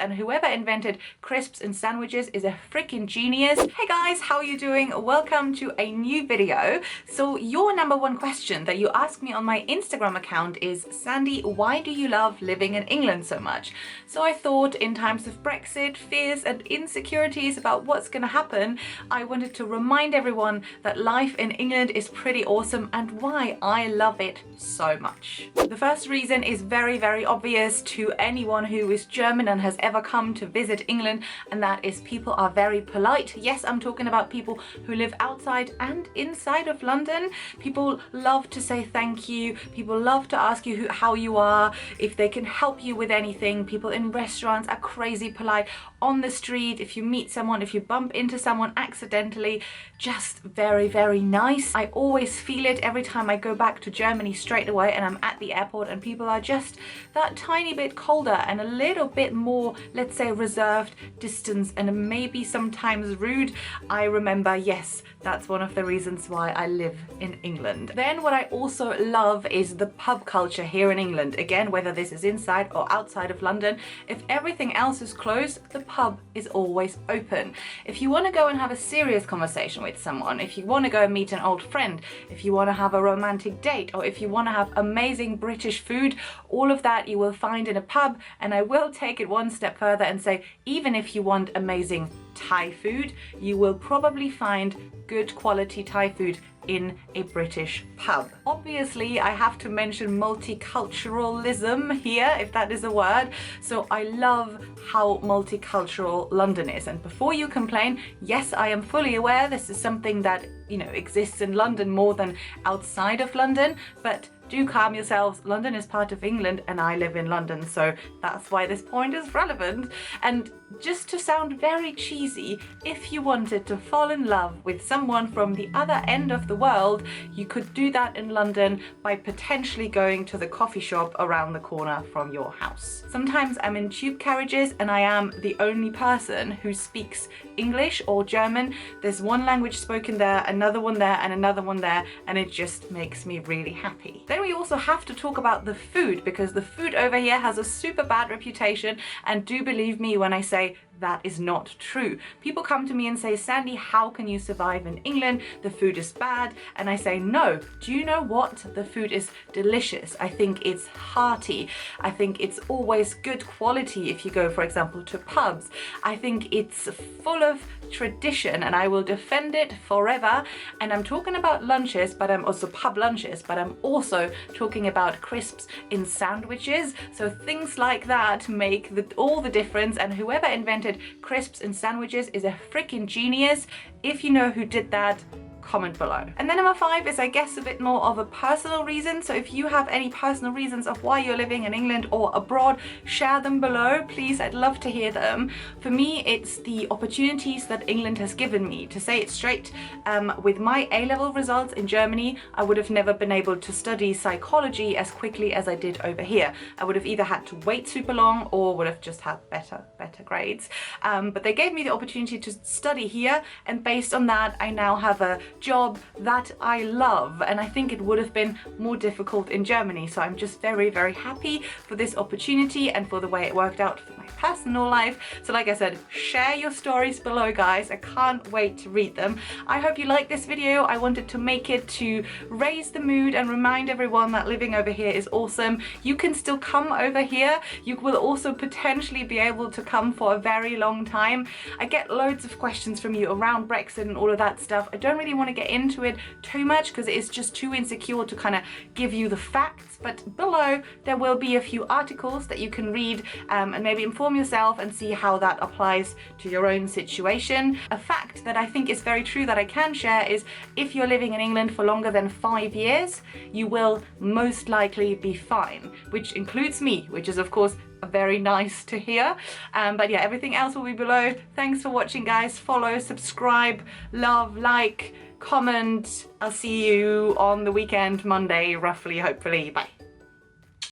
and whoever invented crisps and sandwiches is a freaking genius. Hey guys, how are you doing? Welcome to a new video. So your number one question that you ask me on my Instagram account is, Sandy, why do you love living in England so much? So I thought in times of Brexit, fears and insecurities about what's going to happen, I wanted to remind everyone that life in England is pretty awesome and why I love it so much. The first reason is very obvious to anyone who is German and has ever come to visit England, and that is people are very polite. Yes, I'm talking about people who live outside and inside of London. People love to say thank you. People love to ask you how you are, if they can help you with anything. People in restaurants are crazy polite. On the street, if you meet someone, if you bump into someone accidentally, just very nice. I always feel it every time I go back to Germany straight away and I'm at the airport and people are just that tiny bit colder and a little bit more, let's say, reserved, distant, and maybe sometimes rude. I remember, yes, that's one of the reasons why I live in England. Then what I also love is the pub culture here in England. Again, whether this is inside or outside of London, if everything else is closed, the pub is always open. If you want to go and have a serious conversation with someone, if you want to go and meet an old friend, if you want to have a romantic date, or if you want to have amazing British food, all of that you will find in a pub. And I will take it one step further and say, even if you want amazing Thai food, you will probably find good quality Thai food in a British pub. Obviously, I have to mention multiculturalism here, if that is a word. So I love how multicultural London is. And before you complain, yes, I am fully aware this is something that, you know, exists in London more than outside of London, but do calm yourselves. London is part of England and I live in London, so that's why this point is relevant. And just to sound very cheesy, if you wanted to fall in love with someone from the other end of the world, you could do that in London by potentially going to the coffee shop around the corner from your house. Sometimes I'm in tube carriages and I am the only person who speaks English or German. There's one language spoken there, another one there, and another one there, and it just makes me really happy. Then we also have to talk about the food, because the food over here has a super bad reputation, and do believe me when I say that is not true. People come to me and say, Sandy, how can you survive in England? The food is bad. And I say, no. Do you know what? The food is delicious. I think it's hearty. I think it's always good quality if you go, for example, to pubs. I think it's full of tradition and I will defend it forever. And I'm talking about lunches, but I'm also pub lunches, but I'm also talking about crisps in sandwiches. So things like that make all the difference, and whoever invented crisps and sandwiches is a freaking genius. If you know who did that, comment below. And then number 5 is, I guess, a bit more of a personal reason. So if you have any personal reasons of why you're living in England or abroad, share them below, please. I'd love to hear them. For me, it's the opportunities that England has given me. To say it straight, with my A-level results in Germany, I would have never been able to study psychology as quickly as I did over here. I would have either had to wait super long or would have just had better grades. But they gave me the opportunity to study here, and based on that, I now have a job that I love, and I think it would have been more difficult in Germany. So I'm just very happy for this opportunity and for the way it worked out for my personal life. So like I said, share your stories below, guys. I can't wait to read them. I hope you like this video. I wanted to make it to raise the mood and remind everyone that living over here is awesome. You can still come over here. You will also potentially be able to come for a very long time. I get loads of questions from you around Brexit and all of that stuff. I don't really want to get into it too much because it is just too insecure to kind of give you the facts, but below there will be a few articles that you can read and maybe inform yourself and see how that applies to your own situation. A fact that I think is very true that I can share is, if you're living in England for longer than 5 years, you will most likely be fine, which includes me, which is of course very nice to hear. But yeah, everything else will be below. Thanks for watching, guys. Follow, subscribe, love, like, comment. I'll see you on the weekend, Monday, roughly, hopefully. Bye.